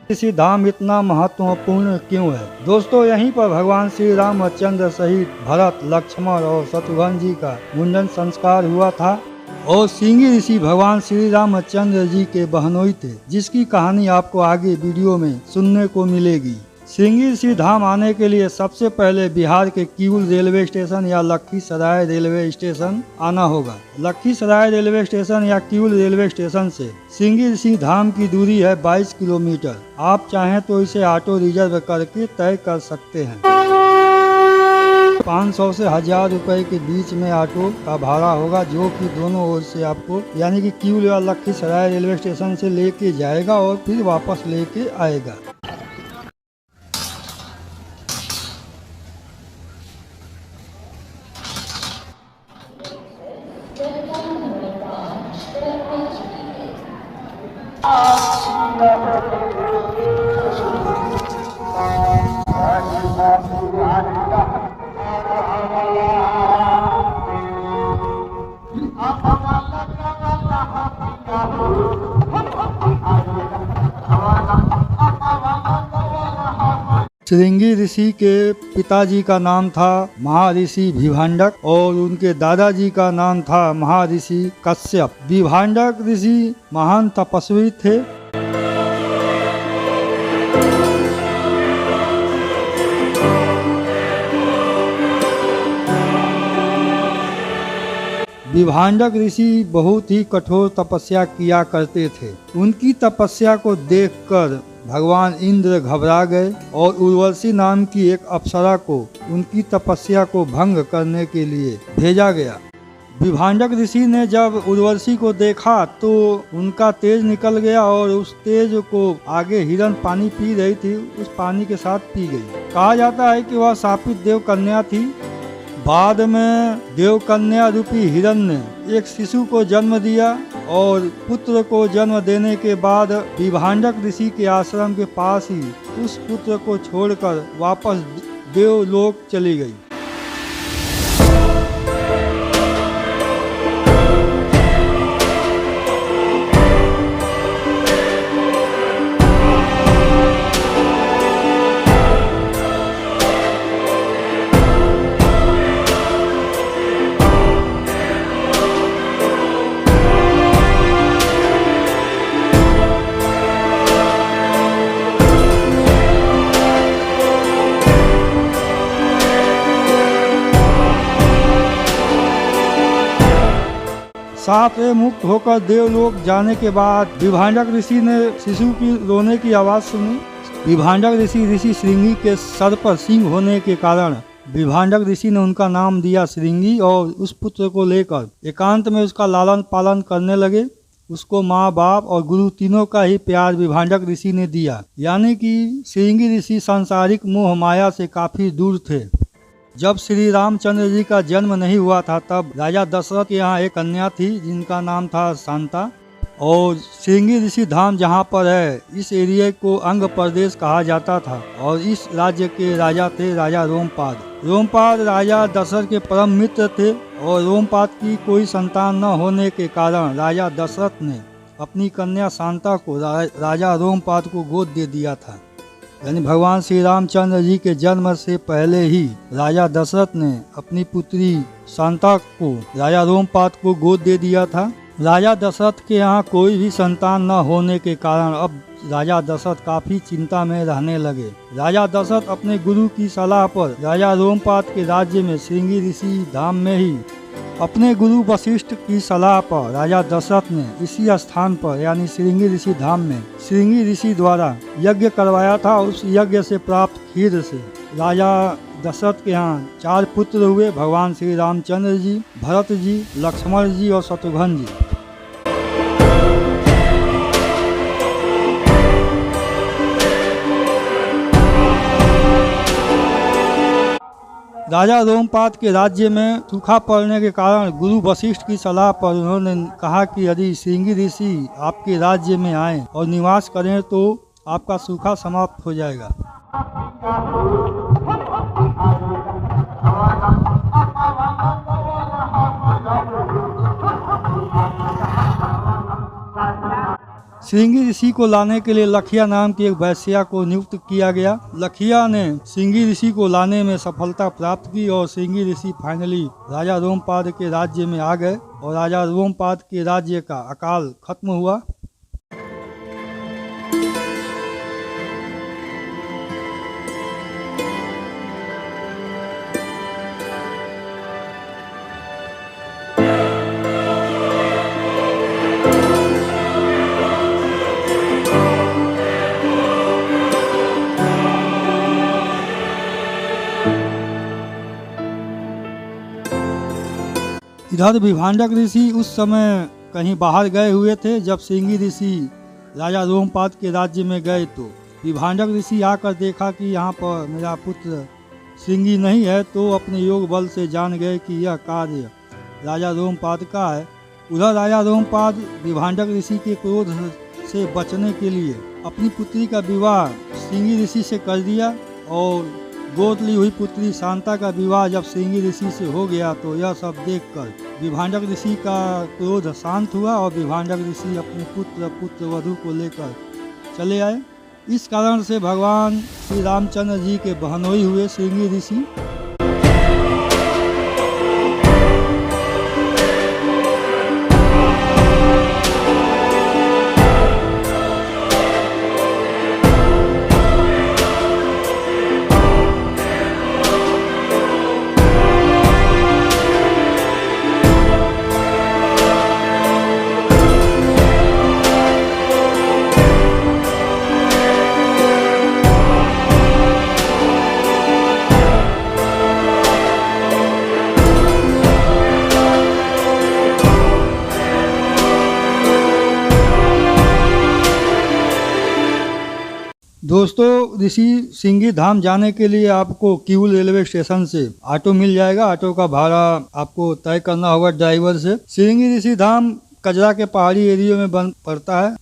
इसी धाम इतना महत्वपूर्ण क्यों है? दोस्तों, यहीं पर भगवान श्री रामचंद्र सहित भरत, लक्ष्मण और शत्रुघ्न जी का मुंडन संस्कार हुआ था और श्रृंगी ऋषि भगवान श्री रामचंद्र जी के बहनोई थे, जिसकी कहानी आपको आगे वीडियो में सुनने को मिलेगी। श्रृंगी ऋषि धाम आने के लिए सबसे पहले बिहार के किऊल रेलवे स्टेशन या लखीसराय रेलवे स्टेशन आना होगा। लखीसराय रेलवे स्टेशन या किऊल रेलवे स्टेशन से श्रृंगी ऋषि धाम की दूरी है 22 किलोमीटर। आप चाहें तो इसे ऑटो रिजर्व करके तय कर सकते हैं। 500 से 1000 रुपए के बीच में ऑटो का भाड़ा होगा, जो कि दोनों ओर से आपको यानी कि किऊल या लखीसराय रेलवे स्टेशन से लेके जाएगा और फिर वापस लेके आएगा। श्रृंगी ऋषि के पिताजी का नाम था महर्षि विभांडक और उनके दादाजी का नाम था महर्षि कश्यप। विभांडक ऋषि महान तपस्वी थे। विभांडक ऋषि बहुत ही कठोर तपस्या किया करते थे। उनकी तपस्या को देखकर भगवान इंद्र घबरा गए और उर्वशी नाम की एक अप्सरा को उनकी तपस्या को भंग करने के लिए भेजा गया। विभांडक ऋषि ने जब उर्वशी को देखा तो उनका तेज निकल गया और उस तेज को आगे हिरण पानी पी रही थी, उस पानी के साथ पी गई। कहा जाता है कि वह शापित देव कन्या थी। बाद में देव कन्या रूपी हिरण ने एक शिशु को जन्म दिया और पुत्र को जन्म देने के बाद विभांडक ऋषि के आश्रम के पास ही उस पुत्र को छोड़कर वापस देवलोक चली गई। साप से मुक्त होकर देवलोक जाने के बाद विभांडक ऋषि ने शिशु की रोने की आवाज सुनी। विभांडक ऋषि श्रृंगी के सर पर सिंह होने के कारण विभांडक ऋषि ने उनका नाम दिया श्रृंगी और उस पुत्र को लेकर एकांत में उसका लालन पालन करने लगे। उसको माँ, बाप और गुरु तीनों का ही प्यार विभांडक ऋषि ने दिया। यानी कि श्रृंगी ऋषि सांसारिक मोह माया से काफी दूर थे। जब श्री रामचंद्र जी का जन्म नहीं हुआ था तब राजा दशरथ के यहाँ एक कन्या थी जिनका नाम था शांता। और श्रृंगी ऋषि धाम जहाँ पर है, इस एरिया को अंग प्रदेश कहा जाता था और इस राज्य के राजा थे राजा रोमपाद। रोमपाद राजा दशरथ के परम मित्र थे और रोमपाद की कोई संतान न होने के कारण राजा दशरथ ने अपनी कन्या शांता को राजा रोमपाद को गोद दे दिया था। यानी भगवान श्री रामचंद्र जी के जन्म से पहले ही राजा दशरथ ने अपनी पुत्री शांता को राजा रोमपाद को गोद दे दिया था। राजा दशरथ के यहाँ कोई भी संतान न होने के कारण अब राजा दशरथ काफी चिंता में रहने लगे। राजा दशरथ अपने गुरु की सलाह पर राजा रोमपाद के राज्य में श्रृंगी ऋषि धाम में ही अपने गुरु वशिष्ठ की सलाह पर राजा दशरथ ने इसी स्थान पर यानी श्रृंगी ऋषि धाम में श्रृंगी ऋषि द्वारा यज्ञ करवाया था। उस यज्ञ से प्राप्त खीर से राजा दशरथ के यहाँ 4 पुत्र हुए, भगवान श्री रामचंद्र जी, भरत जी, लक्ष्मण जी और शत्रुघ्न जी। राजा रोमपाद के राज्य में सूखा पड़ने के कारण गुरु वशिष्ठ की सलाह पर उन्होंने कहा कि यदि श्रृंगी ऋषि आपके राज्य में आए और निवास करें तो आपका सूखा समाप्त हो जाएगा। श्रृंगी ऋषि को लाने के लिए लखिया नाम की एक वैश्या को नियुक्त किया गया। लखिया ने श्रृंगी ऋषि को लाने में सफलता प्राप्त की और श्रृंगी ऋषि फाइनली राजा रोमपाद के राज्य में आ गए और राजा रोमपाद के राज्य का अकाल खत्म हुआ। इधर विभांडक ऋषि उस समय कहीं बाहर गए हुए थे। जब श्रृंगी ऋषि राजा रोमपाद के राज्य में गए तो विभांडक ऋषि आकर देखा कि यहाँ पर मेरा पुत्र श्रृंगी नहीं है, तो अपने योग बल से जान गए कि यह कार्य राजा रोमपाद का है। उधर राजा रोमपाद विभांडक ऋषि के क्रोध से बचने के लिए अपनी पुत्री का विवाह श्रृंगी ऋषि से कर दिया और गोद ली हुई पुत्री शांता का विवाह जब श्रृंगी ऋषि से हो गया तो यह सब देखकर विभांडक ऋषि का क्रोध शांत हुआ और विभांडक ऋषि अपने पुत्र वधू को लेकर चले आए। इस कारण से भगवान श्री रामचंद्र जी के बहनोई हुए श्रृंगी ऋषि। दोस्तों, ऋषि श्रृंगी धाम जाने के लिए आपको किऊल रेलवे स्टेशन से ऑटो मिल जाएगा। ऑटो का भाड़ा आपको तय करना होगा ड्राइवर से। श्रृंगी ऋषि धाम कजरा के पहाड़ी एरिया में बन पड़ता है।